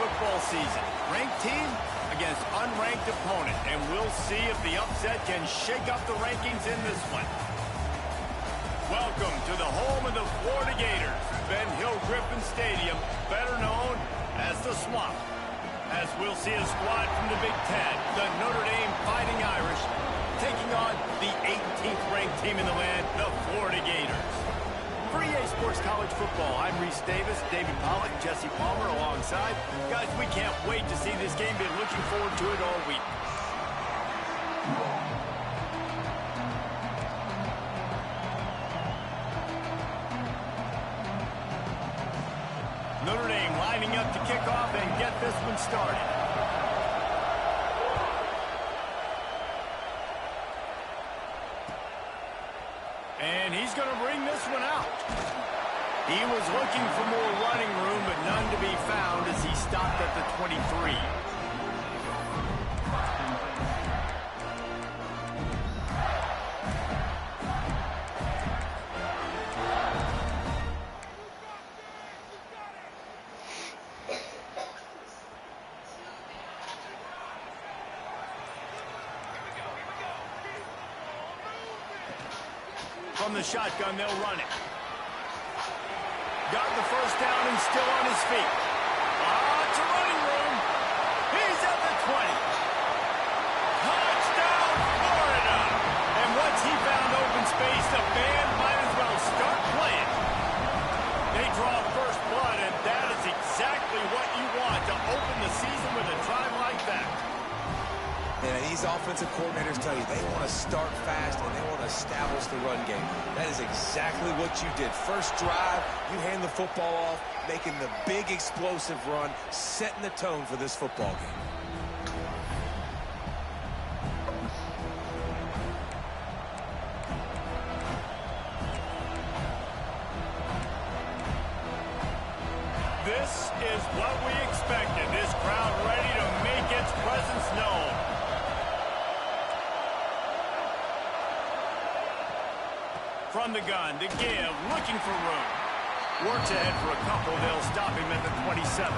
football season. Ranked team against unranked opponent, and we'll see if the upset can shake up the rankings in this one. Welcome to the home of the Florida Gators, Ben Hill Griffin Stadium, better known as the Swamp. As we'll see a squad from the Big Ten, the Notre Dame Fighting Irish, taking on the 18th ranked team in the land, the Florida Gators. For EA Sports College Football, I'm Reese Davis, David Pollack, Jesse Palmer alongside. Guys, we can't wait to see this game. Been looking forward to it all week. Notre Dame lining up to kick off and get this one started. And he's going to bring this one out. He was looking for more running room, but none to be found as he stopped at the 23. From the shotgun, they'll run it. Got the first down and still on his feet. It's a running room. He's at the 20. Touchdown, Florida. And once he found open space, the band might as well start playing. They draw first blood, and that is exactly what you want to open the season with a drive like that. And these offensive coordinators tell you they want to start fast and they want to establish the run game. That is exactly what you did. First drive, you hand the football off, making the big explosive run, setting the tone for this football game. This is what we expected. This crowd ready to make its presence known. From the gun, to give, looking for room. Works ahead for a couple. They'll stop him at the 27.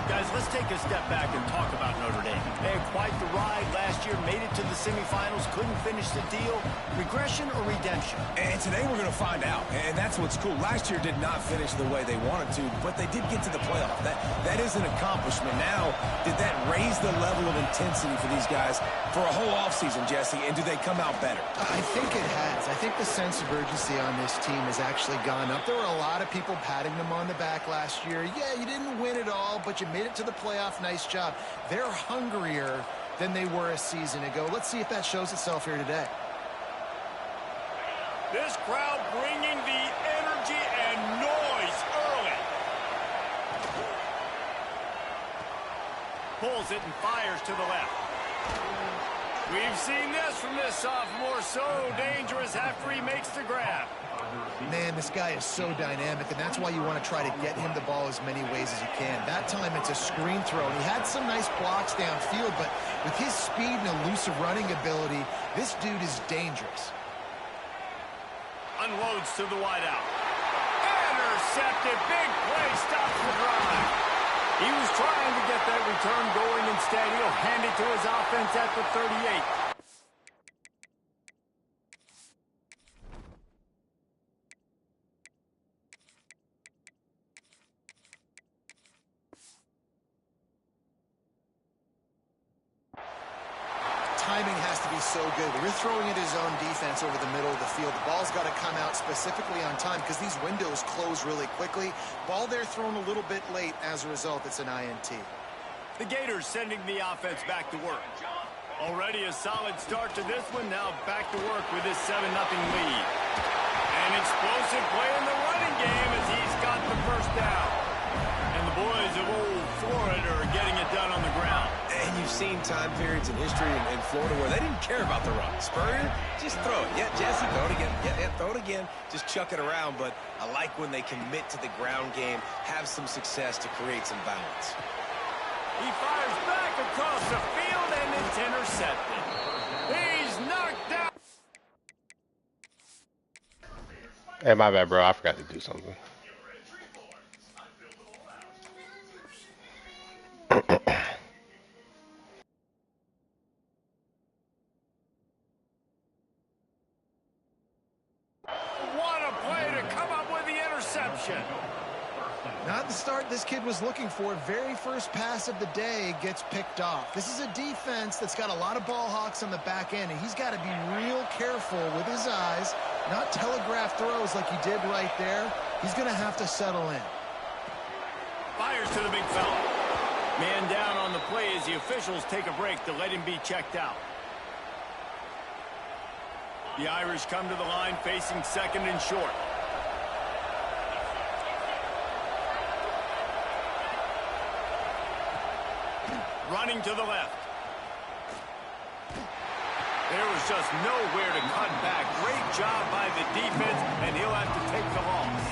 Guys, let's take a step back and talk about Notre Dame. They had quite the ride last year, made it to the semifinals, couldn't finish the deal. Regression or redemption? And today we're going to find out. And that's what's cool. Last year did not finish the way they wanted to, but they did get to the playoff. That is an accomplishment. Now, did that raise the level of intensity for these guys for a whole offseason, Jesse? And do they come out better? I think it has. I think the sense of urgency on this team has actually gone up. There were a lot of people patting them on the back last year. Yeah, you didn't win it all, but you made it to the playoff. Nice job. They're hungrier than they were a season ago. Let's see if that shows itself here today. This crowd bringing the energy and noise early. Pulls it and fires to the left. We've seen this from this sophomore, so dangerous after he makes the grab. Man, this guy is so dynamic, and that's why you want to try to get him the ball as many ways as you can. That time, it's a screen throw, and he had some nice blocks downfield, but with his speed and elusive running ability, this dude is dangerous. Unloads to the wideout. Intercepted. Big play. Stops the drive. He was trying to get that return going. Instead, he'll hand it to his offense at the 38. Timing has to be so good. We're throwing at his own defense over the middle of the field. The ball's got to come out specifically on time because these windows close really quickly. Ball there thrown a little bit late. As a result, it's an INT. The Gators sending the offense back to work. Already a solid start to this one. Now back to work with his 7-0 lead. An explosive play in the running game as he's got the first down. And the boys of old Florida are getting it done on the ground. And you've seen time periods in history in Florida where they didn't care about the run. Spurrier, just throw it. Yeah, Jesse, throw it again. Yeah, throw it again. Just chuck it around. But I like when they commit to the ground game, have some success to create some balance. He fires back across the field, and it's intercepted. He's knocked out. Hey, my bad, bro. I forgot to do something. interception. Not the start this kid was looking for. Very first pass of the day gets picked off. This is a defense that's got a lot of ball hawks on the back end, and he's got to be real careful with his eyes, not telegraph throws like he did right there. He's going to have to settle in. Fires to the big fella. Man down on the play as the officials take a break to let him be checked out. The Irish come to the line facing second and short. Running to the left. There was just nowhere to cut back. Great job by the defense, and he'll have to take the loss.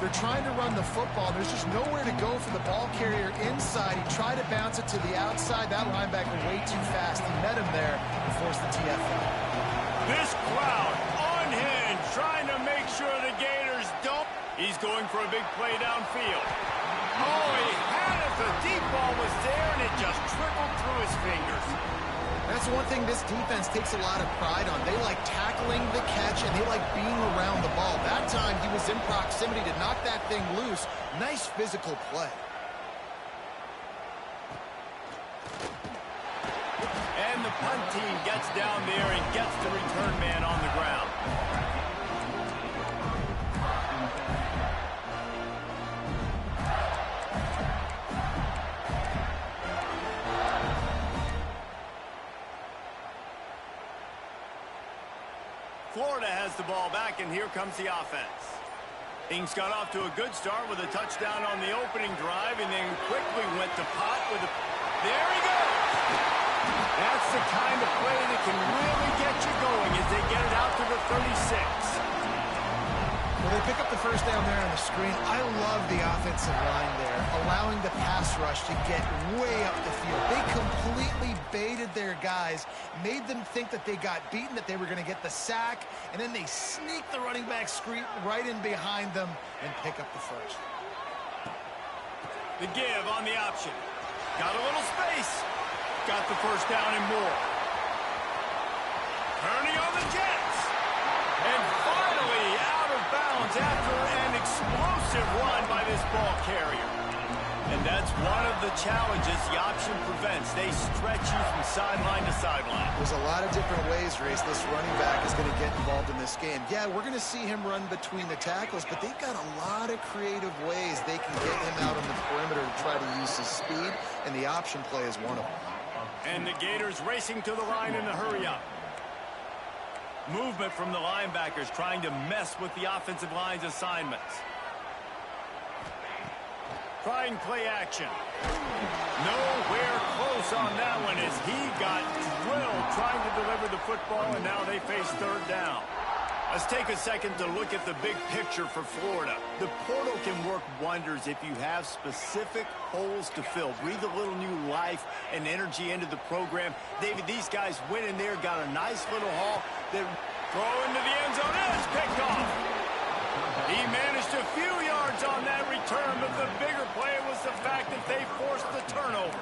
They're trying to run the football. There's just nowhere to go for the ball carrier inside. He tried to bounce it to the outside. That linebacker way too fast. He met him there and forced the TFL. This crowd unhinged, trying to make sure the Gators don't. He's going for a big play downfield. Oh, he had it. The deep ball was there, and it just trickled through his fingers. That's one thing this defense takes a lot of pride on. They like tackling the catch, and they like being around the ball. That time, he was in proximity to knock that thing loose. Nice physical play. And the punt team gets down there and gets the return man on the ground. Florida has the ball back, and here comes the offense. Things got off to a good start with a touchdown on the opening drive, and then quickly went to pot with a... There he goes! That's the kind of play that can really get you going as they get it out to the 36. Well, they pick up the first down there on the screen. I love the offensive line there, allowing the pass rush to get way up the field. They completely baited their guys, made them think that they got beaten, that they were going to get the sack, and then they sneak the running back screen right in behind them and pick up the first. The give on the option. Got a little space. Got the first down and more. Turning on the Jets. And finally out of bounds after an explosive run by this ball carrier. And that's one of the challenges the option prevents. They stretch you from sideline to sideline. There's a lot of different ways, Race, this running back is going to get involved in this game. Yeah, we're going to see him run between the tackles, but they've got a lot of creative ways they can get him out on the perimeter to try to use his speed, and the option play is one of them. And the Gators racing to the line in a hurry-up. Movement from the linebackers trying to mess with the offensive line's assignments. Trying play action. Nowhere close on that one as he got drilled trying to deliver the football, and now they face third down. Let's take a second to look at the big picture for Florida. The portal can work wonders if you have specific holes to fill. Breathe a little new life and energy into the program. David, these guys went in there, got a nice little haul. They throw into the end zone, and it's picked off. He managed a few yards on that return, but the bigger play was the fact that they forced the turnover.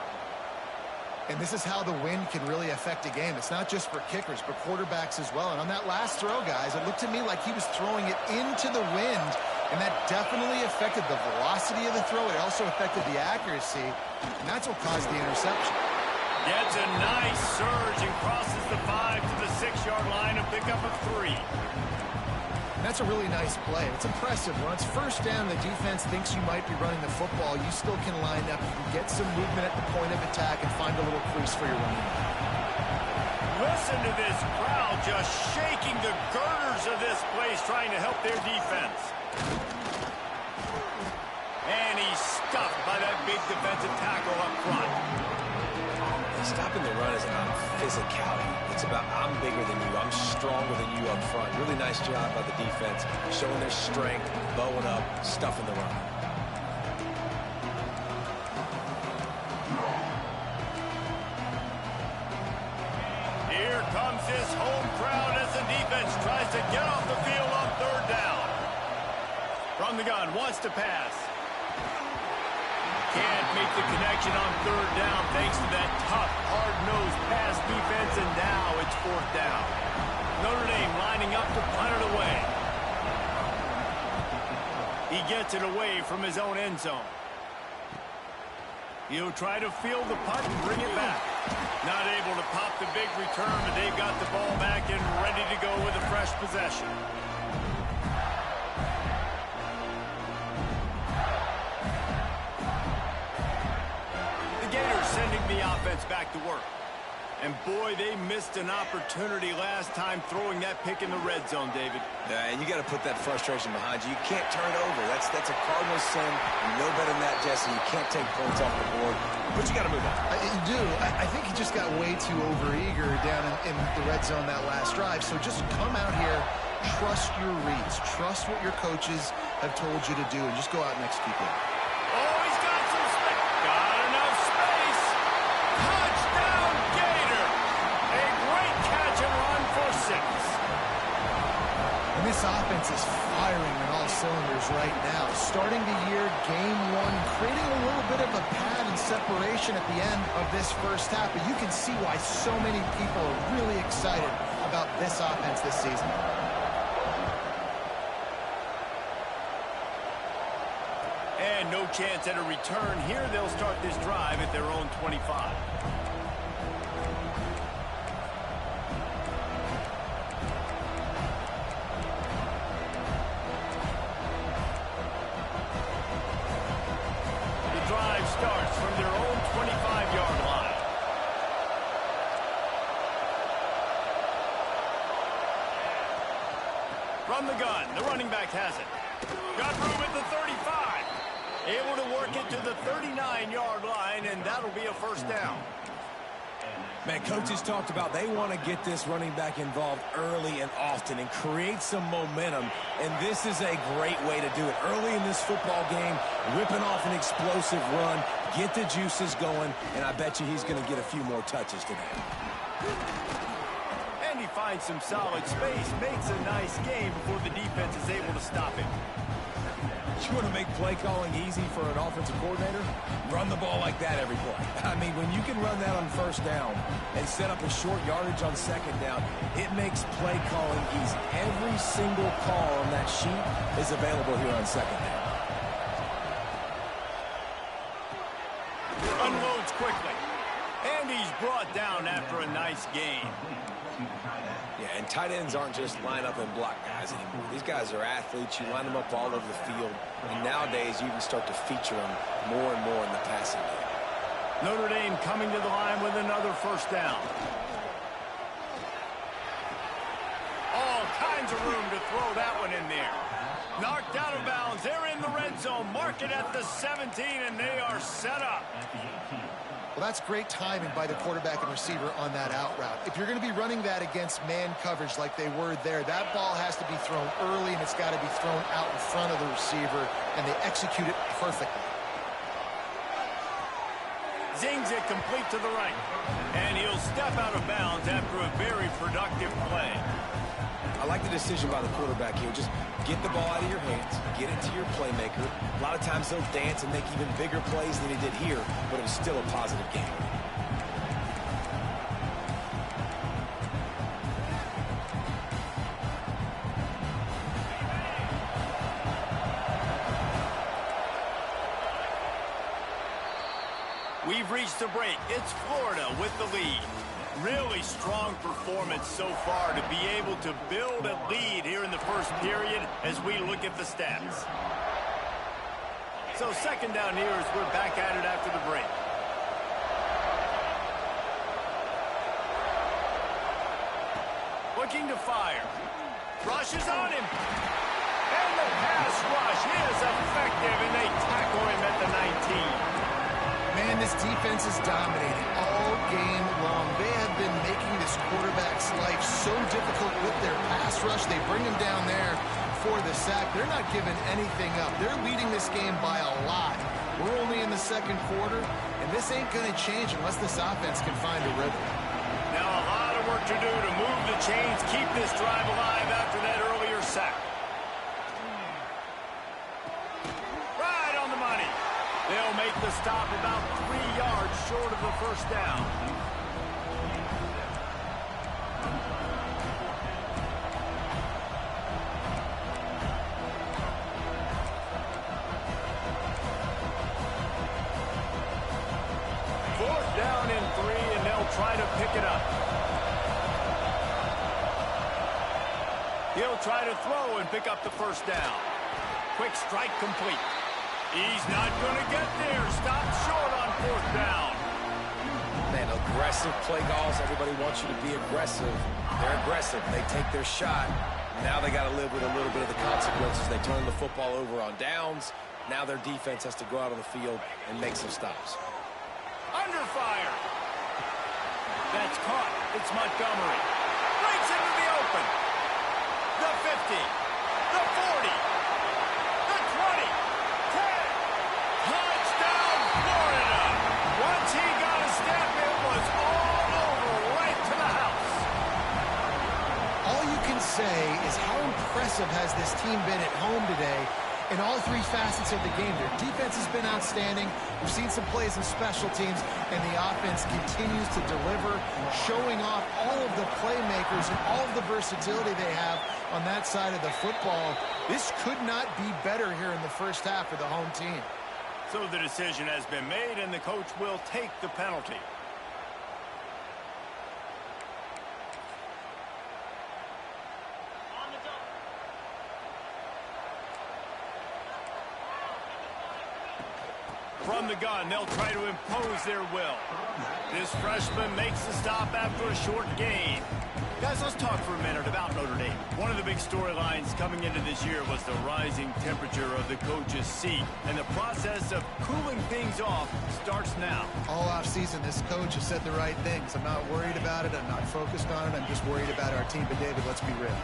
And this is how the wind can really affect a game. It's not just for kickers, but quarterbacks as well. And on that last throw, guys, it looked to me like he was throwing it into the wind, and that definitely affected the velocity of the throw. It also affected the accuracy, and that's what caused the interception. Gets a nice surge and crosses the 5 to the 6-yard line and pick up a 3. That's a really nice play. It's impressive. When it's first down, the defense thinks you might be running the football. You still can line up. You can get some movement at the point of attack and find a little crease for your running back. Listen to this crowd just shaking the girders of this place, trying to help their defense. And he's stuffed by that big defensive tackle up front. Stopping the run is about physicality. It's about I'm bigger than you. I'm stronger than you up front. Really nice job by the defense, showing their strength, bowing up, stuffing the run. Here comes this home crowd as the defense tries to get off the field on third down. From the gun, wants to pass. Can't make the connection on third down thanks to that tough, hard-nosed pass defense, and now it's fourth down. Notre Dame lining up to punt it away. He gets it away from his own end zone. He'll try to field the punt and bring it back. Not able to pop the big return, but they've got the ball back and ready to go with a fresh possession. The Gators sending the offense back to work. And boy, they missed an opportunity last time throwing that pick in the red zone, David. Yeah, and you got to put that frustration behind you. You can't turn it over. That's a cardinal sin. No better than that, Jesse. You can't take points off the board, but you got to move on. You do. I think he just got way too overeager down in the red zone that last drive. So just come out here, trust your reads, trust what your coaches have told you to do, and just go out and execute that. Oh, he's got some space. Got enough space. Touchdown, Gator. A great catch and run for 6. And this offense is firing on all cylinders right now. Starting the year, game 1, creating a little bit of a pad and separation at the end of this first half. But you can see why so many people are really excited about this offense this season. And no chance at a return here. They'll start this drive at their own 25. Starts from their own 25-yard line. From the gun, the running back has it. Got room at the 35. Able to work it to the 39-yard line, and that'll be a first down. Man, coaches talked about they want to get this running back involved early and often and create some momentum, and this is a great way to do it. Early in this football game, ripping off an explosive run, get the juices going, and I bet you he's going to get a few more touches today. And he finds some solid space, makes a nice game before the defense is able to stop him. You want to make play calling easy for an offensive coordinator? Run the ball like that every play. I mean, when you can run that on first down and set up a short yardage on second down, it makes play calling easy. Every single call on that sheet is available here on second down. Unloads quickly. And he's brought down after a nice gain. Yeah, and tight ends aren't just line up and block guys anymore. These guys are athletes. You line them up all over the field. And nowadays, you can start to feature them more and more in the passing game. Notre Dame coming to the line with another first down. All kinds of room to throw that one in there. Knocked out of bounds. They're in the red zone. Mark it at the 17, and they are set up. Well, that's great timing by the quarterback and receiver on that out route. If you're going to be running that against man coverage like they were there, that ball has to be thrown early, and it's got to be thrown out in front of the receiver, and they execute it perfectly. Zings it complete to the right. And he'll step out of bounds after a very productive play. I like the decision by the quarterback here. Just get the ball out of your hands, get it to your playmaker. A lot of times he'll dance and make even bigger plays than he did here, but it was still a positive game. We've reached the break. It's Florida with the lead. Really strong performance so far to be able to build a lead here in the first period as we look at the stats. So second down here as we're back at it after the break. Looking to fire. Rushes on him. And the pass rush is effective, and they tackle him at the 19. Man, this defense is dominating all game long. They have been making this quarterback's life so difficult with their pass rush. They bring him down there for the sack. They're not giving anything up. They're leading this game by a lot. We're only in the second quarter, and this ain't going to change unless this offense can find a rhythm. Now a lot of work to do to move the chains, keep this drive alive after that earlier sack. Right on the money. They'll make the stop about 3 yards short of the first down. try to pick it up. He'll try to throw and pick up the first down. Quick strike complete. He's not going to get there. Stopped short on fourth down. Man, aggressive play calls. Everybody wants you to be aggressive. They're aggressive. They take their shot. Now they got to live with a little bit of the consequences. They turn the football over on downs. Now their defense has to go out on the field and make some stops. Under fire. That's caught. It's Montgomery. Breaks into the open. The 50. The 40. The 20. 10. Touchdown, Florida. Once he got a step, it was all over right to the house. All you can say is how impressive has this team been at home today in all three facets of the game. Their defense has been outstanding. We've seen some plays in special teams, and the offense continues to deliver, showing off all of the playmakers and all of the versatility they have on that side of the football. This could not be better here in the first half for the home team. So the decision has been made, and the coach will take the penalty. From the gun, they'll try to impose their will. This freshman makes the stop after a short gain. Guys, let's talk for a minute about Notre Dame. One of the big storylines coming into this year was the rising temperature of the coach's seat, and the process of cooling things off starts now. All offseason, this coach has said the right things. I'm not worried about it. I'm not focused on it. I'm just worried about our team. But, David, let's be real.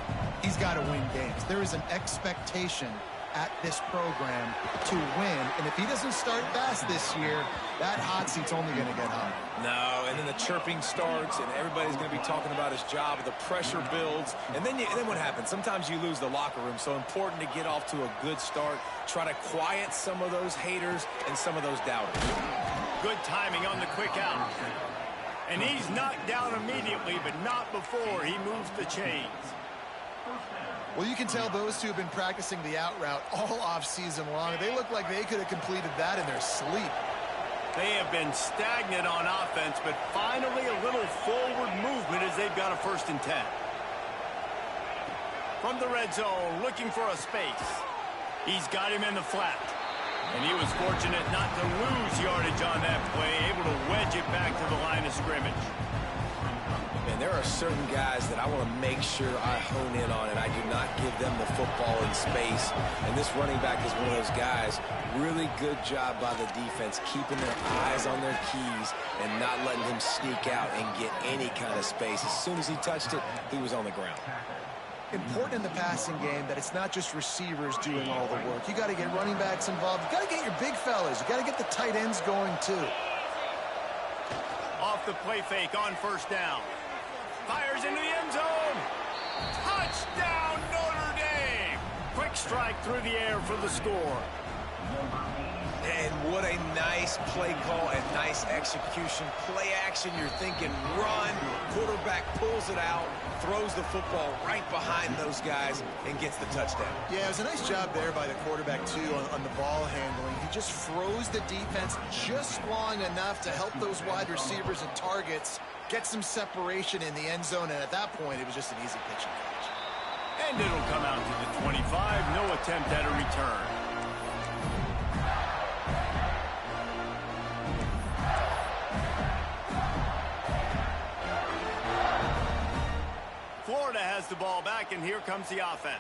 He's got to win games. There is an expectation at this program to win, and if he doesn't start fast this year, that hot seat's only going to get hot. No, and then the chirping starts, and everybody's going to be talking about his job. The pressure builds, and then what happens? Sometimes you lose the locker room, so important to get off to a good start. Try to quiet some of those haters and some of those doubters. Good timing on the quick out. And he's knocked down immediately, but not before he moves the chains. Well, you can tell those two have been practicing the out route all off-season long. They look like they could have completed that in their sleep. They have been stagnant on offense, but finally a little forward movement as they've got a 1st and 10. From the red zone, looking for a space. He's got him in the flat. And he was fortunate not to lose yardage on that play, able to wedge it back to the line of scrimmage. And there are certain guys that I want to make sure I hone in on, and I do not give them the football in space. And this running back is one of those guys. Really good job by the defense, keeping their eyes on their keys and not letting him sneak out and get any kind of space. As soon as he touched it, he was on the ground. Important in the passing game that it's not just receivers doing all the work. You got to get running backs involved. You got to get your big fellas. You got to get the tight ends going too. Off the play fake on 1st down. Fires into the end zone. Touchdown, Notre Dame. Quick strike through the air for the score. And what a nice play call and nice execution. Play action, you're thinking run. Quarterback pulls it out, throws the football right behind those guys, and gets the touchdown. Yeah, it was a nice job there by the quarterback, too, on the ball handling. He just froze the defense just long enough to help those wide receivers and targets get some separation in the end zone, and at that point, it was just an easy pitch and catch. And it'll come out to the 25. No attempt at a return. Florida has the ball back, and here comes the offense.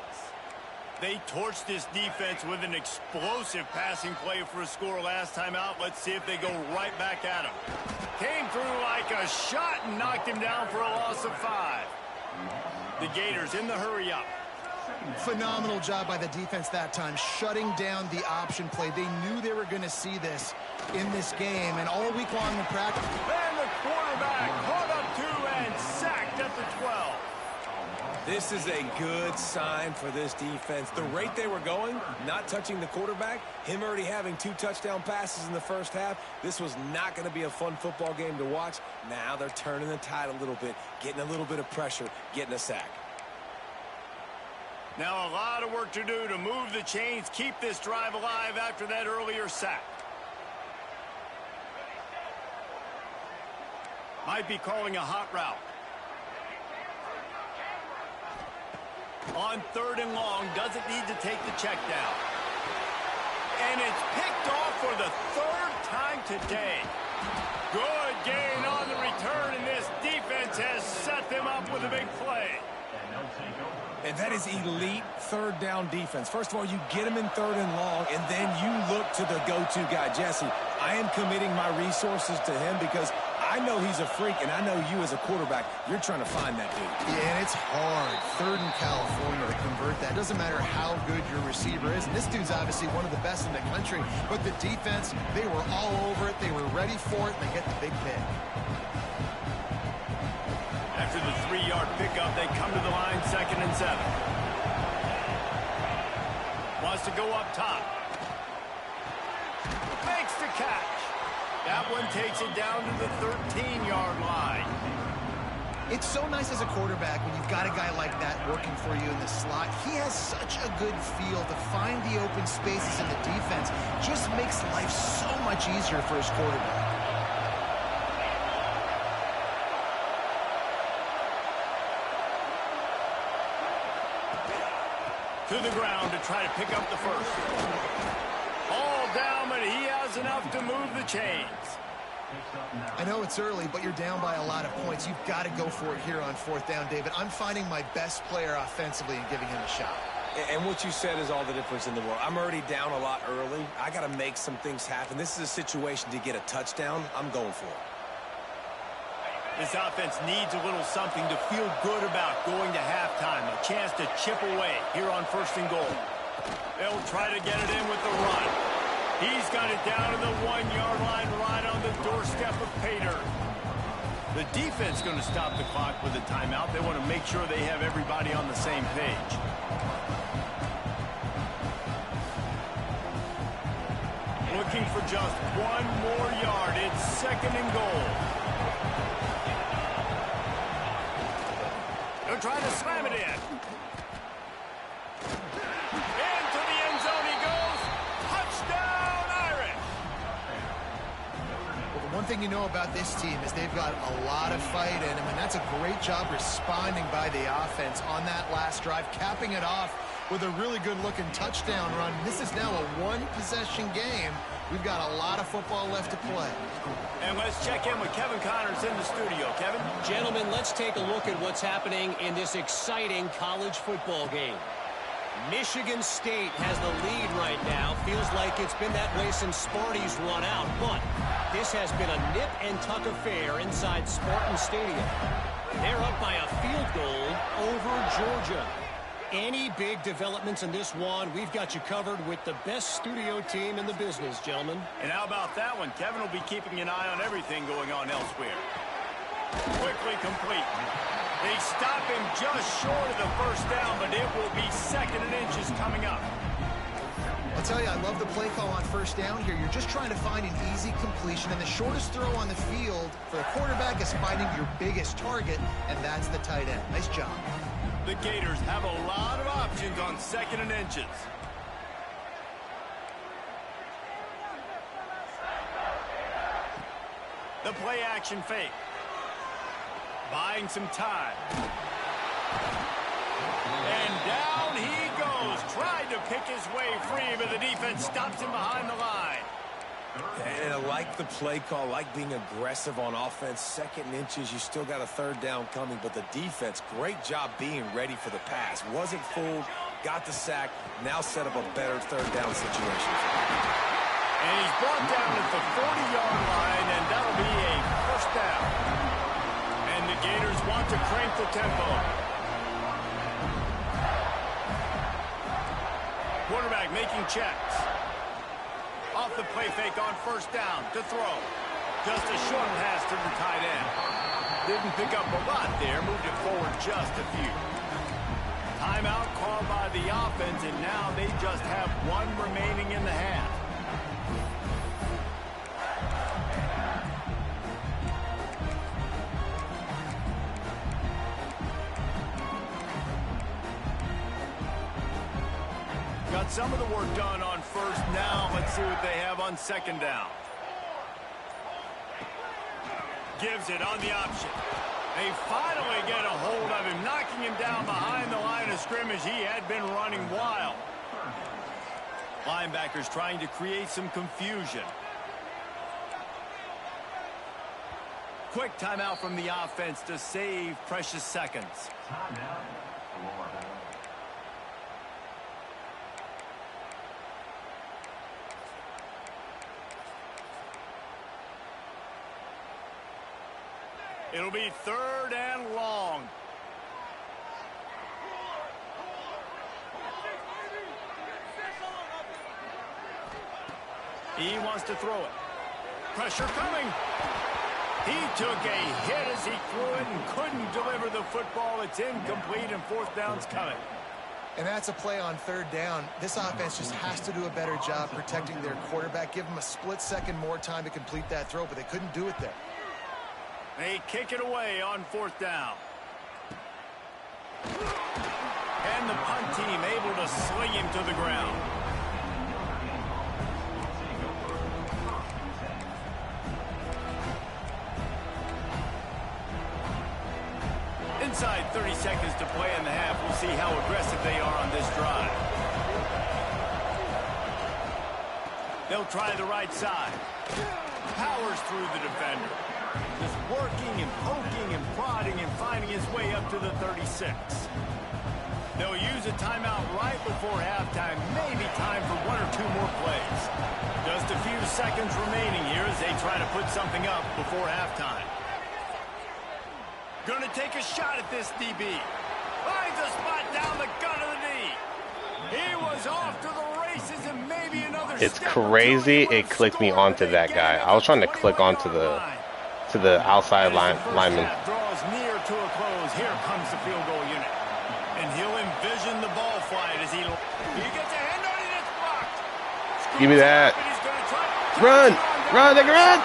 They torched this defense with an explosive passing play for a score last time out. Let's see if they go right back at him. Came through like a shot and knocked him down for a loss of 5. The Gators in the hurry up. Phenomenal job by the defense that time, shutting down the option play. They knew they were going to see this in this game, and all week long in practice. And the quarterback caught up 2 and sacked at the 12. This is a good sign for this defense. The rate they were going, not touching the quarterback, him already having 2 touchdown passes in the first half, this was not going to be a fun football game to watch. Now they're turning the tide a little bit, getting a little bit of pressure, getting a sack. Now a lot of work to do to move the chains, keep this drive alive after that earlier sack. Might be calling a hot route. On 3rd and long, doesn't need to take the check down. And it's picked off for the 3rd time today. Good gain on the return, and this defense has set them up with a big play. And that is elite 3rd down defense. First of all, you get them in 3rd and long, and then you look to the go-to guy, Jesse. I am committing my resources to him because I know he's a freak, and I know you as a quarterback, you're trying to find that dude. Yeah, and it's hard. 3rd in California to convert that. Doesn't matter how good your receiver is. And this dude's obviously one of the best in the country. But the defense, they were all over it. They were ready for it, and they get the big pick. After the 3-yard pickup, they come to the line 2nd and 7. Wants to go up top. Makes the catch. That one takes it down to the 13-yard line. It's so nice as a quarterback when you've got a guy like that working for you in the slot. He has such a good feel to find the open spaces in the defense. Just makes life so much easier for his quarterback. To the ground to try to pick up the first. All down, but he has enough to move the chains. I know it's early, but you're down by a lot of points. You've got to go for it here on 4th down, David. I'm finding my best player offensively and giving him a shot. And what you said is all the difference in the world. I'm already down a lot early. I got to make some things happen. This is a situation to get a touchdown. I'm going for it. This offense needs a little something to feel good about going to halftime. A chance to chip away here on 1st and goal. They'll try to get it in with the run. He's got it down to the 1-yard line right on the doorstep of Pater. The defense going to stop the clock with a timeout. They want to make sure they have everybody on the same page. Looking for just 1 more yard. It's 2nd and goal. They're trying to slam it in. Into the end zone he goes. Touchdown, Irish. Well, the one thing you know about this team is they've got a lot of fight in them, and that's a great job responding by the offense on that last drive, capping it off with a really good-looking touchdown run. This is now a 1-possession game. We've got a lot of football left to play. And let's check in with Kevin Connors in the studio. Kevin? Gentlemen, let's take a look at what's happening in this exciting college football game. Michigan State has the lead right now. Feels like it's been that way since Sparty's won out. But this has been a nip-and-tuck affair inside Spartan Stadium. They're up by a field goal over Georgia. Any big developments in this one, we've got you covered with the best studio team in the business, gentlemen. And how about that one? Kevin will be keeping an eye on everything going on elsewhere. Quickly complete. They stop him just short of the 1st down, but it will be 2nd and inches coming up. I'll tell you, I love the play call on 1st down here. You're just trying to find an easy completion, and the shortest throw on the field for the quarterback is finding your biggest target, and that's the tight end. Nice job. The Gators have a lot of options on 2nd and inches. The play action fake. Buying some time. And down he goes. Tried to pick his way free, but the defense stops him behind the line. And I like the play call, like being aggressive on offense. 2nd and inches, you still got a 3rd down coming, but the defense, great job being ready for the pass. Wasn't fooled, got the sack, now set up a better 3rd down situation. And he's brought down at the 40-yard line, and that'll be a 1st down. And the Gators want to crank the tempo. Quarterback making checks. Off the play fake on 1st down to throw. Just a short pass to the tight end. Didn't pick up a lot there. Moved it forward just a few. Timeout called by the offense, and now they just have 1 remaining in the half. Got some of the work done on 1st. Now let's see what they have on 2nd down. gives it on the option. They finally get a hold of him, knocking him down behind the line of scrimmage. He had been running wild. Linebackers trying to create some confusion. Quick timeout from the offense to save precious seconds. It'll be 3rd and long. He wants to throw it. Pressure coming. He took a hit as he threw it and couldn't deliver the football. It's incomplete and 4th down's coming. And that's a play on 3rd down. This offense just has to do a better job protecting their quarterback. Give them a split second more time to complete that throw, but they couldn't do it there. They kick it away on 4th down. And the punt team able to sling him to the ground. Inside 30 seconds to play in the half. We'll see how aggressive they are on this drive. They'll try the right side. Powers through the defender. Just working and poking and prodding and finding his way up to the 36. They'll use a timeout right before halftime. Maybe time for 1 or 2 more plays. Just a few seconds remaining here as they try to put something up before halftime. Going to take a shot at this DB. Finds a spot down the gut of the knee. He was off to the races and maybe another It's crazy. It clicked me onto that guy. I was trying to click onto the outside lineman. Draws near to a close. Here comes the field goal unit. And he'll envision the ball flight as he gets a hand on it. It's blocked. Give me that. Run! Run! They can run!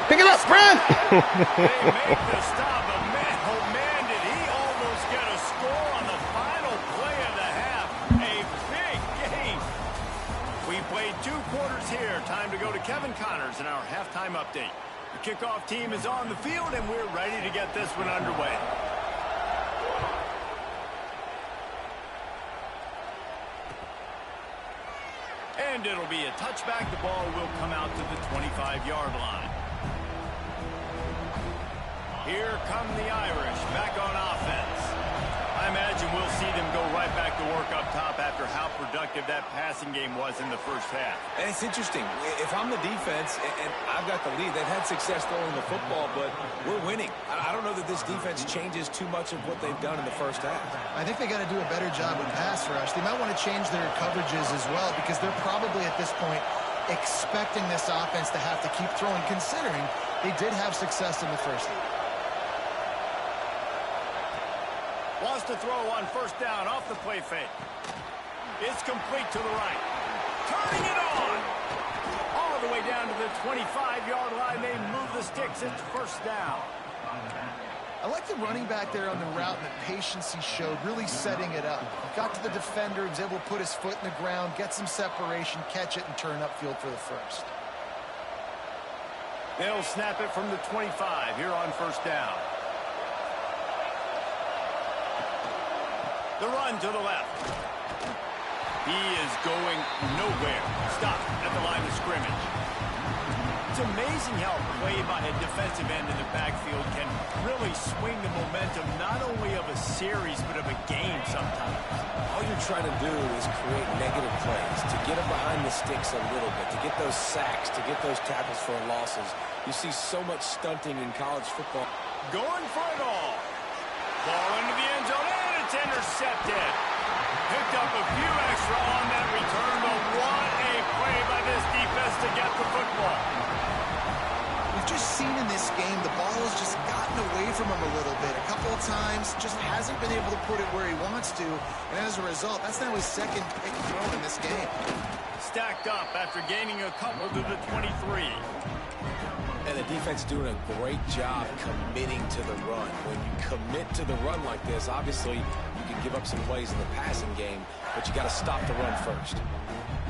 Pick it up, Brad! They make the stop, but man, oh man, did he almost get a score on the final play of the half. A big game. We played 2 quarters here. Time to go to Kevin Connors in our halftime update. The kickoff team is on the field, and we're ready to get this one underway. And it'll be a touchback. The ball will come out to the 25-yard line. Here come the Irish back on offense. I imagine we'll see them go right back to work up top after how productive that passing game was in the first half. And it's interesting. If I'm the defense and I've got the lead, they've had success throwing the football, but we're winning. I don't know that this defense changes too much of what they've done in the first half. I think they got to do a better job with pass rush. They might want to change their coverages as well because they're probably at this point expecting this offense to have to keep throwing, considering they did have success in the first half. Wants to throw on 1st down off the play fake. It's complete to the right. Turning it on. All the way down to the 25-yard line. They move the sticks. It's 1st down. I like the running back there on the route and the patience he showed, really setting it up. Got to the defender, was able to put his foot in the ground, get some separation, catch it, and turn upfield for the 1st. They'll snap it from the 25 here on 1st down. The run to the left. He is going nowhere. Stop at the line of scrimmage. It's amazing how play by a defensive end in the backfield can really swing the momentum not only of a series but of a game sometimes. All you're trying to do is create negative plays, to get them behind the sticks a little bit, to get those sacks, to get those tackles for losses. You see so much stunting in college football. Going for it all. Ball into the end zone. It's intercepted. Picked up a few extra on that return, but what a play by this defense to get the football. We've just seen in this game the ball has just gotten away from him a little bit. A couple of times, just hasn't been able to put it where he wants to, and as a result, that's now his 2nd pick throw in this game. Stacked up after gaining a couple to the 23. And the defense doing a great job committing to the run. When you commit to the run like this, obviously you can give up some plays in the passing game, but you got to stop the run first.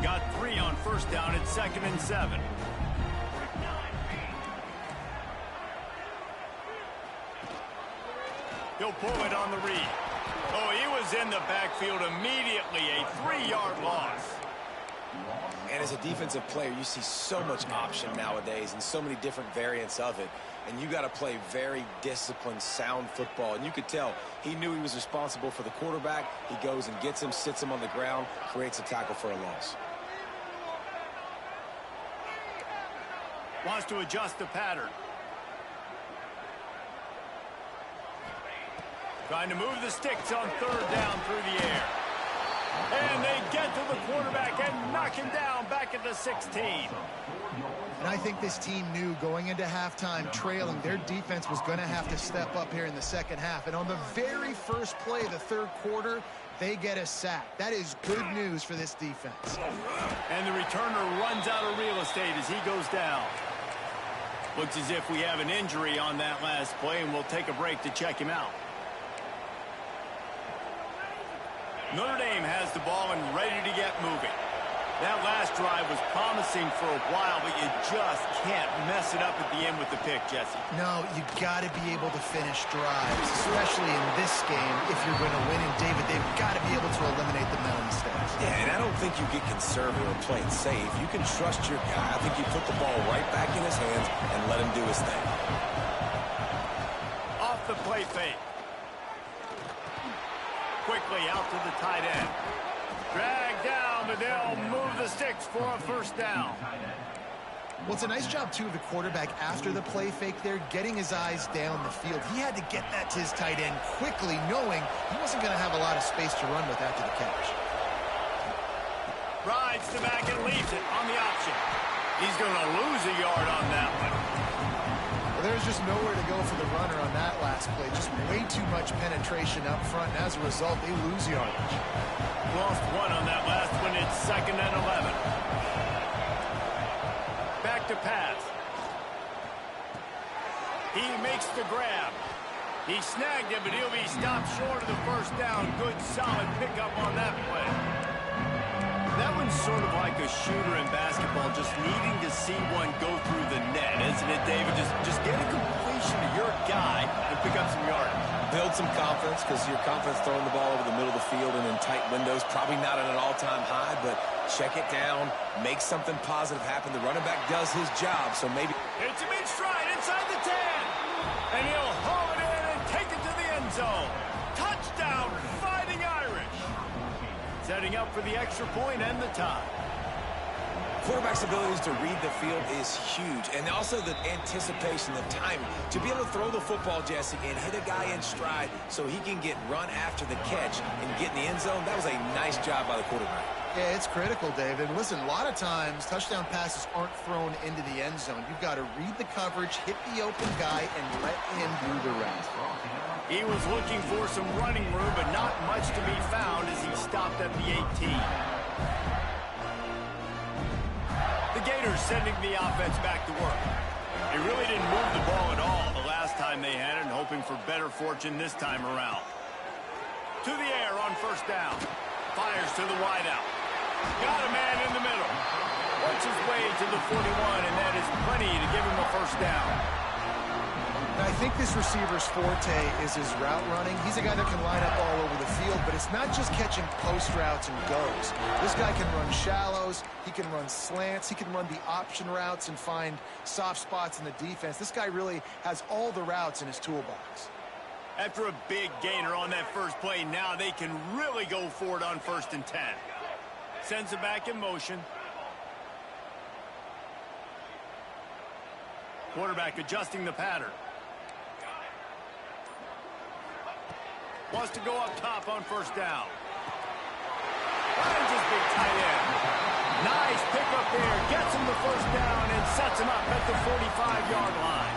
Got 3 on 1st down at 2nd and 7. He'll pull it on the read. Oh, he was in the backfield immediately. A 3-yard loss. And as a defensive player, you see so much option nowadays and so many different variants of it. And you got to play very disciplined, sound football. And you could tell he knew he was responsible for the quarterback. He goes and gets him, sits him on the ground, creates a tackle for a loss. Wants to adjust the pattern. Trying to move the sticks on 3rd down through the air. And they get to the quarterback and knock him down back at the 16. And I think this team knew going into halftime trailing, their defense was going to have to step up here in the second half. And on the very first play of the 3rd quarter, they get a sack. That is good news for this defense. And the returner runs out of real estate as he goes down. Looks as if we have an injury on that last play, and we'll take a break to check him out. Notre Dame has the ball and ready to get moving. That last drive was promising for a while, but you just can't mess it up at the end with the pick, Jesse. No, you got to be able to finish drives, especially in this game. If you're going to win, and David, they've got to be able to eliminate the mental mistakes. Yeah, and I don't think you get conservative or play it safe. You can trust your guy. I think you put the ball right back in his hands and let him do his thing. Off the play fake. Quickly out to the tight end. Drag down, but they'll move the sticks for a 1st down. Well, it's a nice job, too, of the quarterback after the play fake there, getting his eyes down the field. He had to get that to his tight end quickly, knowing he wasn't going to have a lot of space to run with after the catch. Rides to back and leaves it on the option. He's going to lose a yard on that one. Well, there's just nowhere to go for the runner on that last play. Just way too much penetration up front, and as a result, they lose yardage. Lost 1 on that last one. It's 2nd and 11. Back to pass. He makes the grab. He snagged it, but he'll be stopped short of the 1st down. Good, solid pickup on that play. That one's sort of like a shooter in basketball, just needing to see one go through the net, isn't it, David? Just get a completion to your guy and pick up some yardage. Build some confidence, because your confidence throwing the ball over the middle of the field and in tight windows, probably not at an all-time high, but check it down, make something positive happen. The running back does his job, so maybe... Hits him in stride inside the 10. And he'll haul it in and take it to the end zone. Touchdown, Fighting Irish. Setting up for the extra point and the tie. Quarterback's abilities to read the field is huge, and also the anticipation, the timing. To be able to throw the football, Jesse, and hit a guy in stride so he can get run after the catch and get in the end zone, that was a nice job by the quarterback. Yeah, it's critical, David. Listen, a lot of times touchdown passes aren't thrown into the end zone. You've got to read the coverage, hit the open guy, and let him do the rest. He was looking for some running room, but not much to be found as he stopped at the 18. The Gators sending the offense back to work. They really didn't move the ball at all the last time they had it, and hoping for better fortune this time around. To the air on 1st down. Fires to the wideout. Got a man in the middle. Works his way to the 41, and that is plenty to give him a 1st down. I think this receiver's forte is his route running. He's a guy that can line up all over the field, but it's not just catching post routes and goes. This guy can run shallows, he can run slants, he can run the option routes and find soft spots in the defense. This guy really has all the routes in his toolbox. After a big gainer on that first play, now they can really go for it on 1st and 10. Sends it back in motion. Quarterback adjusting the pattern. Wants to go up top on 1st down. Finds his big tight end. Nice pickup there. Gets him the 1st down and sets him up at the 45-yard line.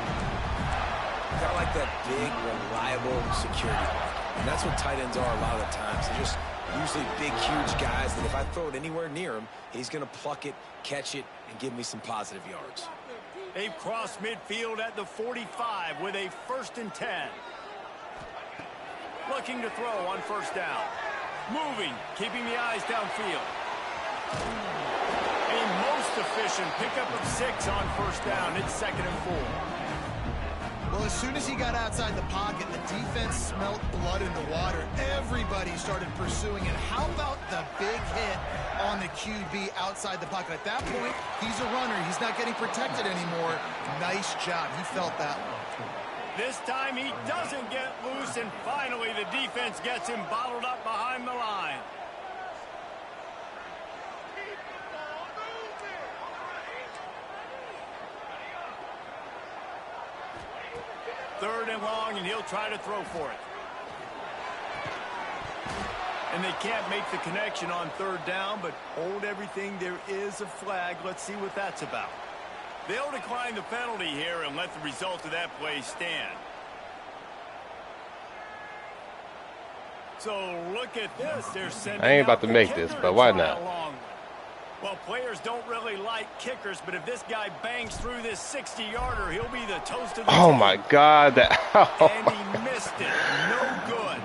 Got like that big, reliable security blanket. And that's what tight ends are a lot of the times. They're just usually big, huge guys that if I throw it anywhere near him, he's going to pluck it, catch it, and give me some positive yards. They've crossed midfield at the 45 with a 1st and 10. Looking to throw on 1st down. Moving, keeping the eyes downfield. A most efficient pickup of 6 on 1st down. It's 2nd and 4. Well, as soon as he got outside the pocket, the defense smelled blood in the water. Everybody started pursuing it. How about the big hit on the QB outside the pocket? At that point, he's a runner. He's not getting protected anymore. Nice job. He felt that one. This time he doesn't get loose, and finally the defense gets him bottled up behind the line. Third and long, and he'll try to throw for it. And they can't make the connection on third down, but hold everything. There is a flag. Let's see what that's about. They'll decline the penalty here and let the result of that play stand. So look at this. They're sending I ain't about to make this, but why not? Well, players don't really like kickers, but if this guy bangs through this 60-yarder, he'll be the toast of the Oh team. my God! And he missed it. No good.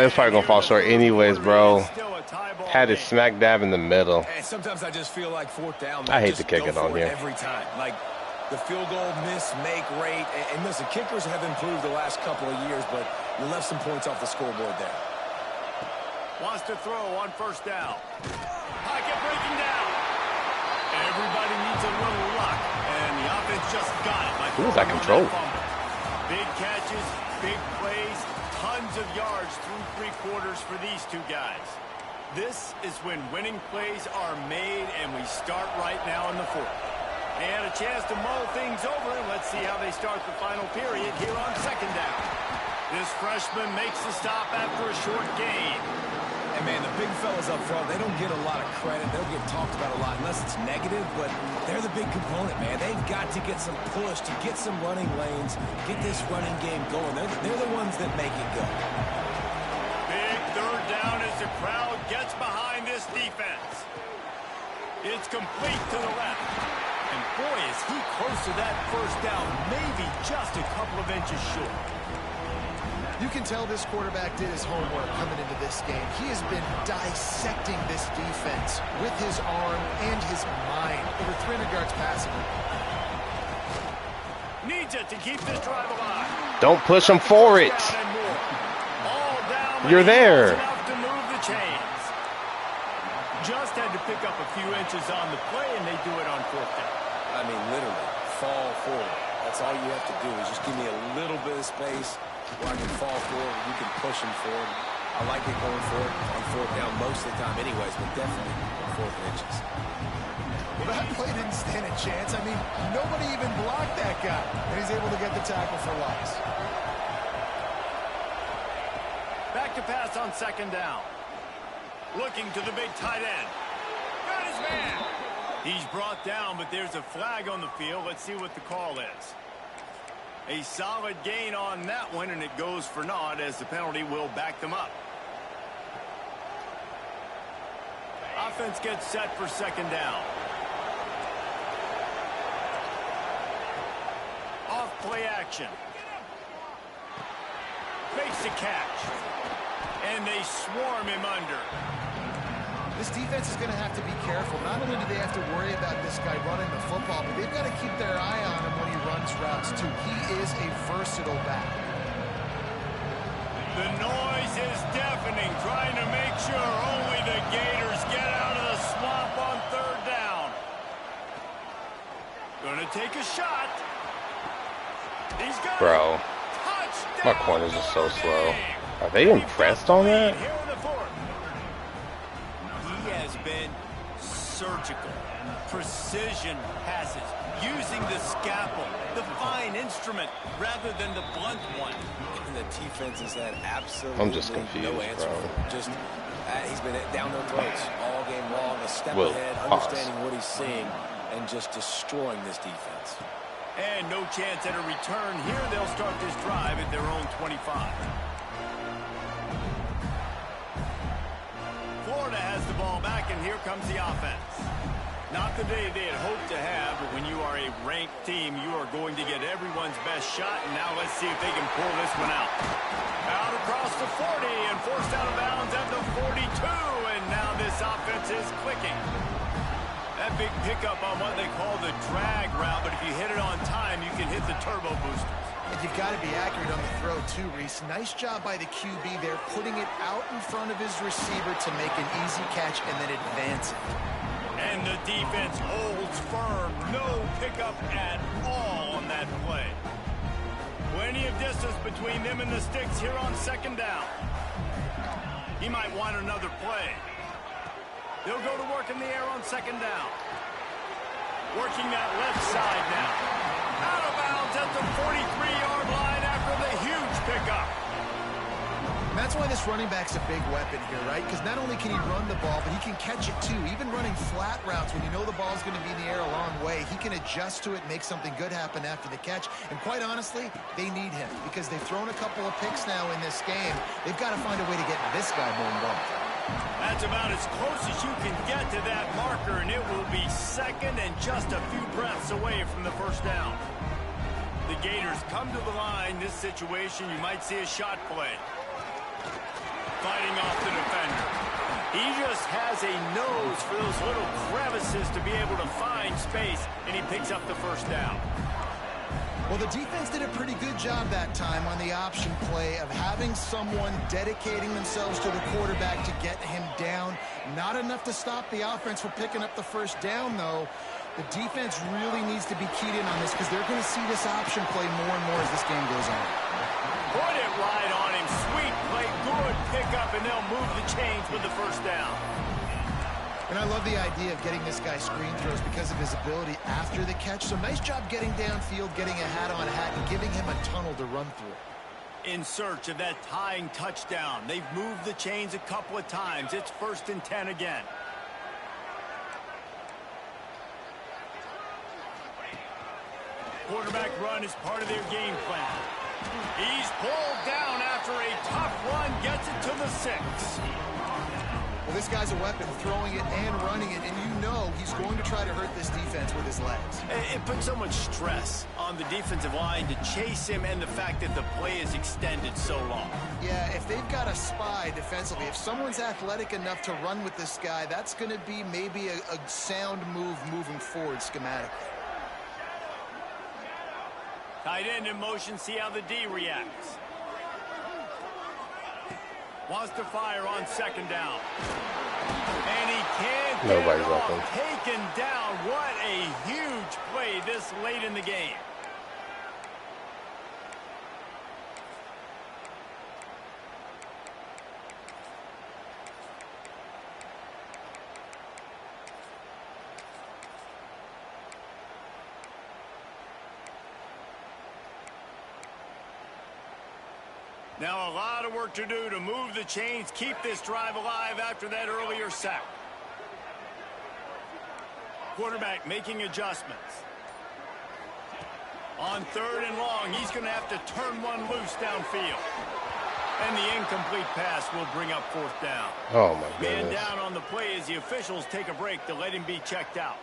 It's probably gonna fall short anyways, bro. Still a tie ball Had it game. smack dab in the middle. And sometimes I just feel like fourth down. I hate just to kick go it on for here. every time. Like the field goal miss make rate. And listen, kickers have improved the last couple of years, but you left some points off the scoreboard there. Wants to throw on first down. Pocket breaking down. Everybody needs a little luck, and the offense just got it. By Who was that throwing on control? fumble. Big catches, big plays, tons of yards through three quarters for these two guys. This is when winning plays are made, and we start right now in the fourth. They had a chance to mull things over, and let's see how they start the final period here on second down. This freshman makes the stop after a short gain. And, man, the big fellas up front, they don't get a lot of credit. They don't get talked about a lot unless it's negative, but they're the big component, man. They've got to get some push, to get some running lanes, get this running game going. They're the ones that make it go. Big third down as the crowd gets behind this defense. It's complete to the left. And, boy, is he close to that first down, maybe just a couple of inches short. You can tell this quarterback did his homework coming into this game. He has been dissecting this defense with his arm and his mind. Over 300 yards passing. Needs it to keep this drive alive. Don't push him for it. All down, You're there. enough to move the chains. Just had to pick up a few inches on the play, and they do it on fourth down. I mean, literally, fall forward. That's all you have to do is just give me a little bit of space where I can fall forward, you can push him forward. I like it going forward on fourth down most of the time anyways, but definitely on fourth and inches. Well, that play didn't stand a chance. I mean, nobody even blocked that guy, and he's able to get the tackle for loss. Back to pass on second down. Looking to the big tight end. Got his man. He's brought down, but there's a flag on the field. Let's see what the call is. A solid gain on that one, and it goes for naught as the penalty will back them up. Offense gets set for second down. Off play action. Fakes the catch. And they swarm him under. This defense is going to have to be careful. Not only do they have to worry about this guy running the football, but they've got to keep their eye on him when he runs routes, too. He is a versatile back. The noise is deafening, trying to make sure only the Gators get out of the swamp on third down. Gonna take a shot. He's got Bro, touchdown. my corners are so slow. Are they impressed on that? Here in the fourth. He has been surgical, precision passes, using the scalpel, the fine instrument, rather than the blunt one. And the defense has had absolutely I'm just confused, no answer bro. for him. Just, he's been down their throats all game long, a step Will, ahead, pause. understanding what he's seeing, and just destroying this defense. And no chance at a return here. They'll start this drive at their own 25. Florida has the ball back, and here comes the offense. Not the day they had hoped to have, but when you are a ranked team, you are going to get everyone's best shot, and now let's see if they can pull this one out. Out across the 40 and forced out of bounds at the 42, and now this offense is clicking. That big pickup on what they call the drag route, but if you hit it on time, you can hit the turbo boosters. And you've got to be accurate on the throw, too, Reese. Nice job by the QB there, putting it out in front of his receiver to make an easy catch and then advance it. And the defense holds firm. No pickup at all on that play. Plenty of distance between them and the sticks here on second down. He might want another play. They'll go to work in the air on second down. Working that left side now. Out of bounds at the 43-yard line after the huge pickup. And that's why this running back's a big weapon here, right? Because not only can he run the ball, but he can catch it too. Even running flat routes when you know the ball's going to be in the air a long way, he can adjust to it, make something good happen after the catch. And quite honestly, they need him because they've thrown a couple of picks now in this game. They've got to find a way to get this guy more involved. That's about as close as you can get to that marker, and it will be second and just a few breaths away from the first down. The Gators come to the line. This situation, you might see a shot play. Fighting off the defender. He just has a nose for those little crevices to be able to find space, and he picks up the first down. Well, the defense did a pretty good job that time on the option play of having someone dedicating themselves to the quarterback to get him down. Not enough to stop the offense from picking up the first down, though. The defense really needs to be keyed in on this because they're going to see this option play more and more as this game goes on. Put it right on him. Sweet play, good pickup, and they'll move the chains with the first down. And I love the idea of getting this guy screen throws because of his ability after the catch. So nice job getting downfield, getting a hat-on-hat, and giving him a tunnel to run through. In search of that tying touchdown. They've moved the chains a couple of times. It's 1st and 10 again. Quarterback run is part of their game plan. He's pulled down after a tough run, gets it to the 6. Well, this guy's a weapon, throwing it and running it, and you know he's going to try to hurt this defense with his legs. It puts so much stress on the defensive line to chase him and the fact that the play is extended so long. Yeah, if they've got a spy defensively, if someone's athletic enough to run with this guy, that's going to be maybe a sound move moving forward schematically. Tight end in motion, see how the D reacts. Wants to fire on second down. And he can't get Nobody's it off. open. Taken down. What a huge play this late in the game. Now a lot of work to do to move the chains, keep this drive alive after that earlier sack. Quarterback making adjustments. On 3rd and long, he's going to have to turn one loose downfield. And the incomplete pass will bring up 4th down. Oh, my goodness. Man down on the play as the officials take a break to let him be checked out.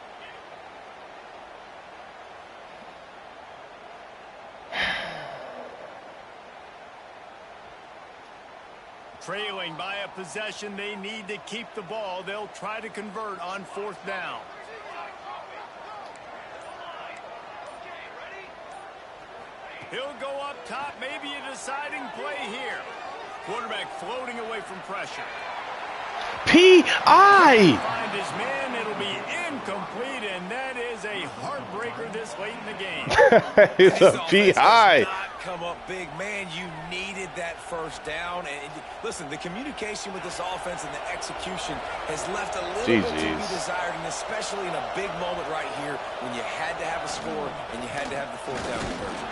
Trailing by a possession, they need to keep the ball. They'll try to convert on 4th down. He'll go up top, maybe a deciding play here. Quarterback floating away from pressure. P.I. Find his man, it'll be incomplete, and that is a heartbreaker this late in the game. It's a P.I. Come up big, man. You needed that first down. And listen, the communication with this offense and the execution has left a little bit to be desired, and especially in a big moment right here when you had to have a score and you had to have the 4th down conversion.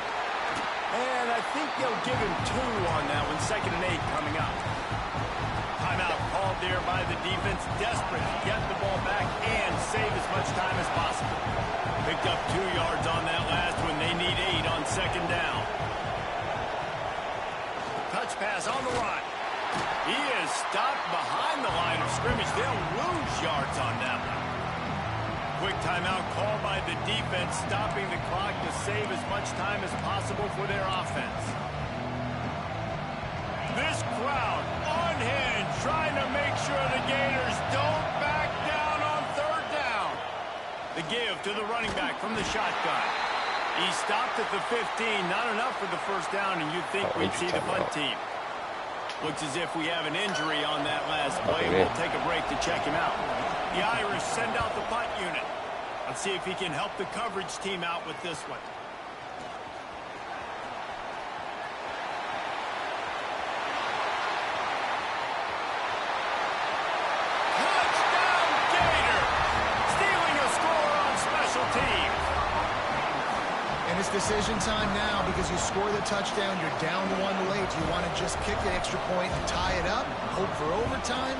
And I think they'll give him 2 on that one. 2nd and 8 coming up. Timeout called there by the defense, desperate to get the ball back and save as much time as possible. Picked up 2 yards on that last one. They need 8 on 2nd down. Touch pass on the run. He is stopped behind the line of scrimmage. They'll lose yards on that one. Quick timeout called by the defense, stopping the clock to save as much time as possible for their offense. This crowd on hand, trying to make sure the Gators don't back down on 3rd down. The give to the running back from the shotgun. He stopped at the 15. Not enough for the first down, and you'd think we'd see the punt team. Looks as if we have an injury on that last play. We'll take a break to check him out. The Irish send out the punt unit. Let's see if he can help the coverage team out with this one. Touchdown, Gator! Stealing a score on special teams. And it's decision time now because you score the touchdown, you're down one late. Do you want to just kick the extra point and tie it up, hope for overtime?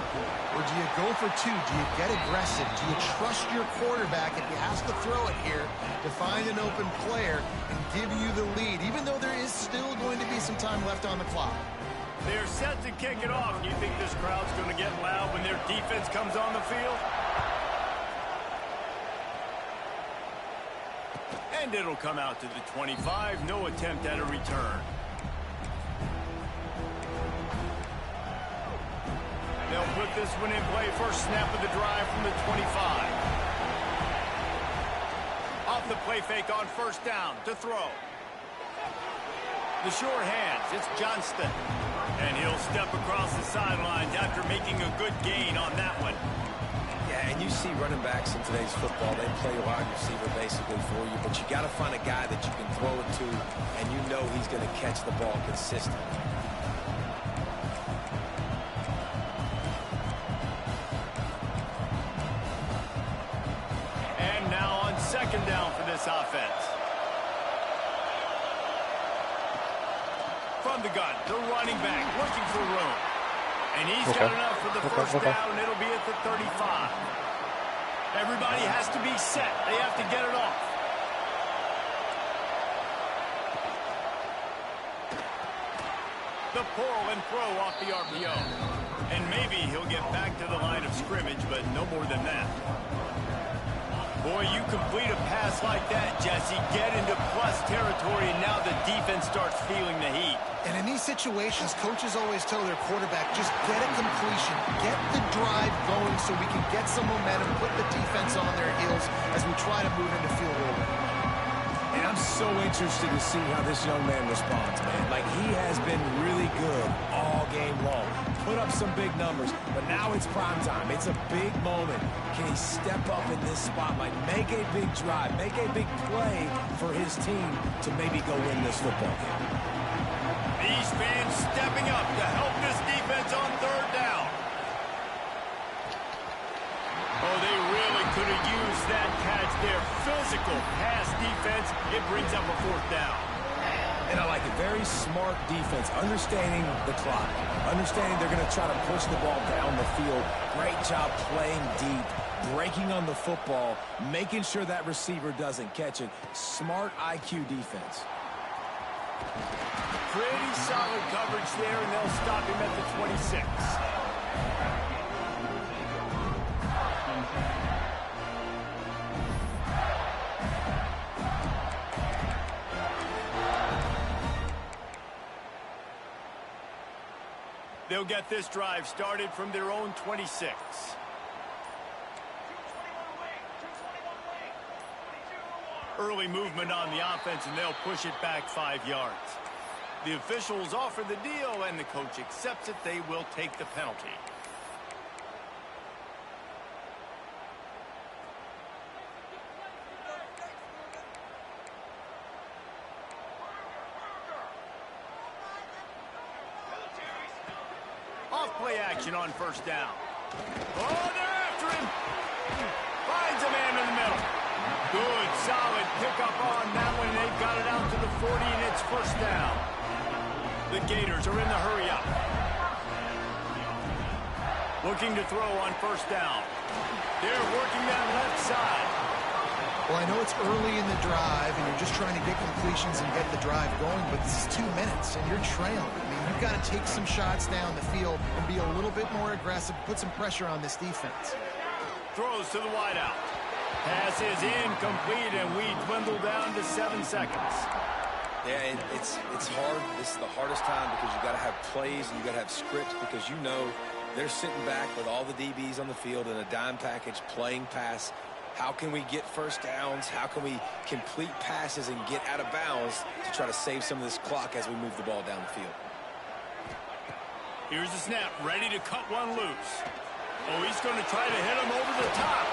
Or do you go for two? Do you get aggressive? Do you trust your quarterback if he has to throw it here to find an open player and give you the lead, even though there is still going to be some time left on the clock? They're set to kick it off. Do you think this crowd's going to get loud when their defense comes on the field? And it'll come out to the 25. No attempt at a return. They'll put this one in play. First snap of the drive from the 25. Off the play fake on first down to throw. The short hands. It's Johnston. And he'll step across the sidelines after making a good gain on that one. Yeah, and you see running backs in today's football, they play wide receiver basically for you, but you got to find a guy that you can throw it to, and you know he's going to catch the ball consistently. And now on second down for this offense. From the gun, the running back looking for room. And he's got enough for the first down, and it'll be at the 35. Everybody has to be set. They have to get it off. The pull and throw off the RPO. And maybe he'll get back to the line of scrimmage, but no more than that. Boy, you complete a pass like that, Jesse, get into plus territory, and now the defense starts feeling the heat. And in these situations, coaches always tell their quarterback, just get a completion, get the drive going so we can get some momentum, put the defense on their heels as we try to move into field goal. And I'm so interested to see how this young man responds, man. Like, he has been really good all game long. Put up some big numbers, but now it's prime time. It's a big moment. Can he step up in this spotlight, make a big drive, make a big play for his team to maybe go win this football game? These fans stepping up to help this defense on third down. Oh, they really could have used that catch there. Physical pass defense. It brings up a fourth down. And I like it. Very smart defense, understanding the clock, understanding they're going to try to push the ball down the field. Great job playing deep, breaking on the football, making sure that receiver doesn't catch it. Smart IQ defense. Pretty solid coverage there, and they'll stop him at the 26. They'll get this drive started from their own 26. Early movement on the offense, and they'll push it back 5 yards. The officials offer the deal, and the coach accepts it. They will take the penalty. Off-play action on first down. Oh, they're after him. Finds a man in the middle. Good, solid pickup on that one. They've got it out to the 40, and it's first down. The Gators are in the hurry-up. Looking to throw on first down. They're working that left side. Well, I know it's early in the drive, and you're just trying to get completions and get the drive going, but this is 2 minutes, and you're trailing. I mean, you've got to take some shots down the field and be a little bit more aggressive, put some pressure on this defense. Throws to the wideout. Pass is incomplete, and we dwindle down to 7 seconds. Yeah, it's hard. This is the hardest time because you got to have plays and you got to have scripts because you know they're sitting back with all the DBs on the field in a dime package playing pass. How can we get first downs? How can we complete passes and get out of bounds to try to save some of this clock as we move the ball down the field? Here's the snap, ready to cut one loose. Oh, he's going to try to hit him over the top.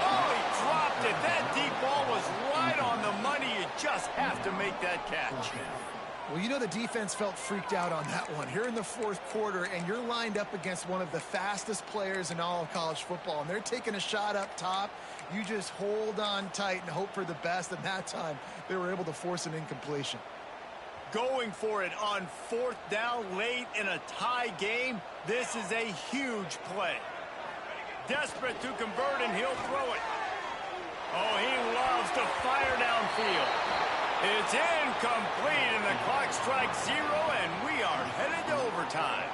Oh, he dropped it. That deep ball was right on the money. You just have to make that catch. Well, you know the defense felt freaked out on that one. Here in the fourth quarter, and you're lined up against one of the fastest players in all of college football, and they're taking a shot up top. You just hold on tight and hope for the best, and that time they were able to force an incompletion. Going for it on fourth down late in a tie game, this is a huge play. Desperate to convert, and he'll throw it. Oh, he loves to fire downfield. It's incomplete, and the clock strikes 0, and we are headed to overtime.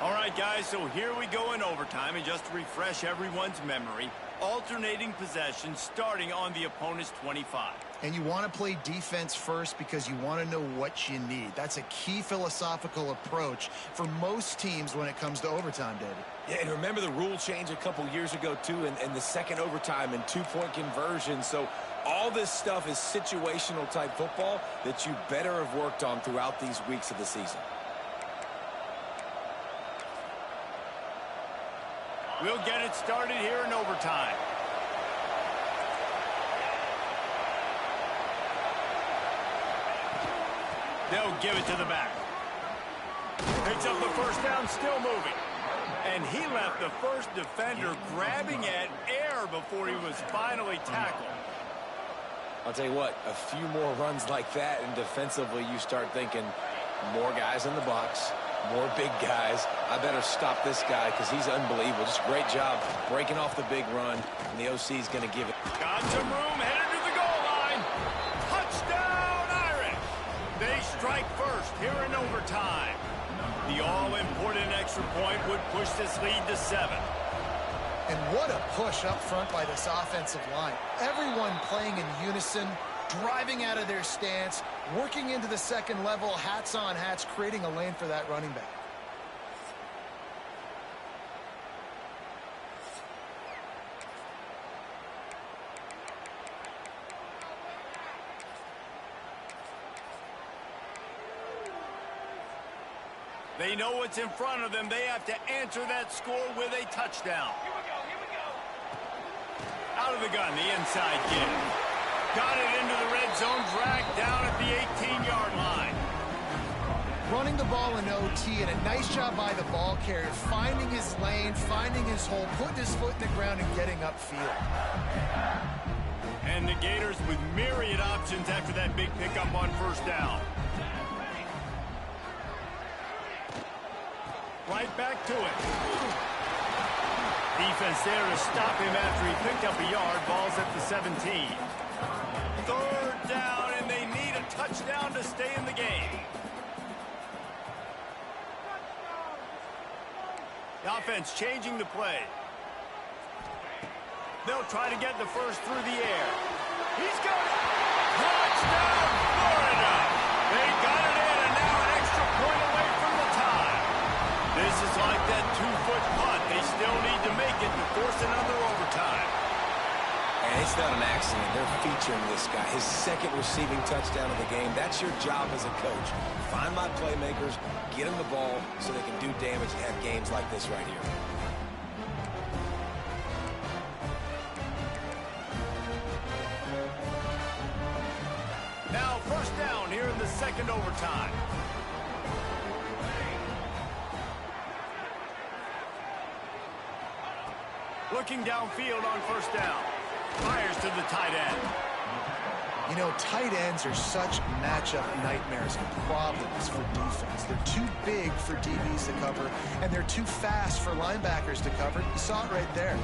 All right, guys, so here we go in overtime, and just to refresh everyone's memory, alternating possession starting on the opponent's 25. And you want to play defense first because you want to know what you need. That's a key philosophical approach for most teams when it comes to overtime, David. Yeah, and remember the rule change a couple years ago, too, and the second overtime and two-point conversion. So all this stuff is situational type football that you better have worked on throughout these weeks of the season. We'll get it started here in overtime. They'll give it to the back. Picks up the first down, still moving. And he left the first defender grabbing at air before he was finally tackled. I'll tell you what, a few more runs like that, and defensively you start thinking more guys in the box, more big guys. I better stop this guy because he's unbelievable. Just a great job breaking off the big run, and the OC is going to give it. Got some room, headed to the goal line. Touchdown, Irish. They strike first here in overtime. The all-important extra point would push this lead to 7. And what a push up front by this offensive line. Everyone playing in unison, driving out of their stance, working into the second level, hats on hats, creating a lane for that running back. They know what's in front of them. They have to answer that score with a touchdown. Here we go. Out of the gun, the inside give. Got it into the red zone, dragged down at the 18-yard line. Running the ball in OT, and a nice job by the ball carrier, finding his lane, finding his hole, putting his foot in the ground and getting upfield. And the Gators with myriad options after that big pickup on first down. Right back to it. Defense there to stop him after he picked up a yard. Ball's at the 17. Third down, and they need a touchdown to stay in the game. The offense changing the play. They'll try to get the first through the air. He's got it. Touchdown, Florida. They got it in, and now an extra point away from the tie. This is like that 2-foot putt. They still need to make it to force another overtime. And it's not an accident. They're featuring this guy. His second receiving touchdown of the game. That's your job as a coach. Find my playmakers, get them the ball so they can do damage and have games like this right here. Now first down here in the second overtime. Looking downfield on first down. Fires to the tight end. You know, tight ends are such matchup nightmares and problems for defense. They're too big for DBs to cover, and they're too fast for linebackers to cover. You saw it right there.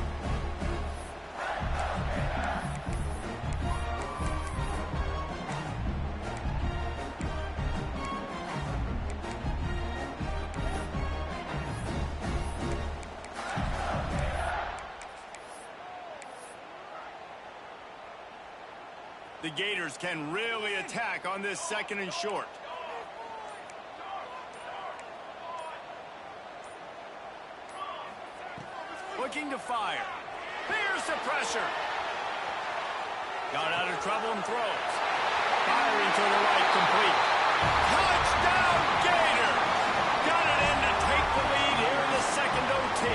The Gators can really attack on this second and short. Looking to fire. There's the pressure. Got out of trouble and throws. Firing to the right, complete. Touchdown, Gator! Got it in to take the lead here in the second OT.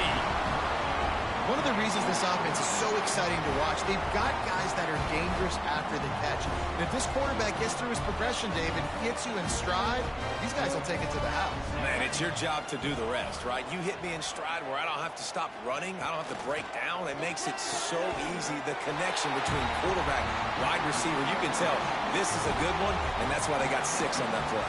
One of the reasons this offense is so exciting to watch, they've got guys that are dangerous after the catch. And if this quarterback gets through his progression, David, hits you in stride, these guys will take it to the house. Man, it's your job to do the rest, right? You hit me in stride where I don't have to stop running. I don't have to break down. It makes it so easy. The connection between quarterback, wide receiver, you can tell this is a good one, and that's why they got 6 on that play.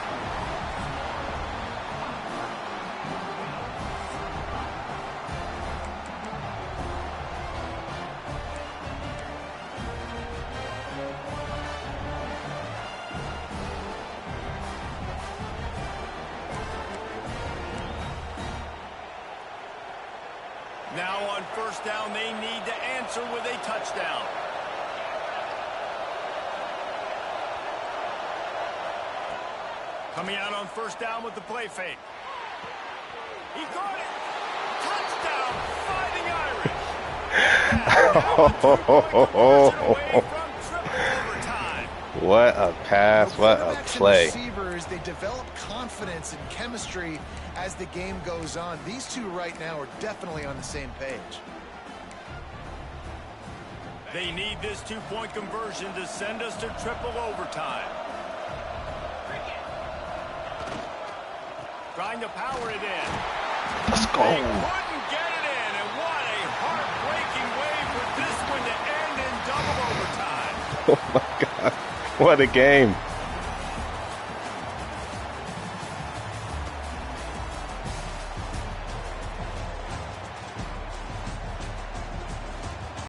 Now on first down, they need to answer with a touchdown. Coming out on first down with the play fake. He caught it. Touchdown, Fighting Irish. What a pass, what a play. Receivers, they develop confidence and chemistry as the game goes on. These two right now are definitely on the same page. They need this 2-point conversion to send us to triple overtime. Trying to power it in. Let's go. They couldn't get it in, and what a heartbreaking way for this one to end in double overtime. Oh my God. What a game.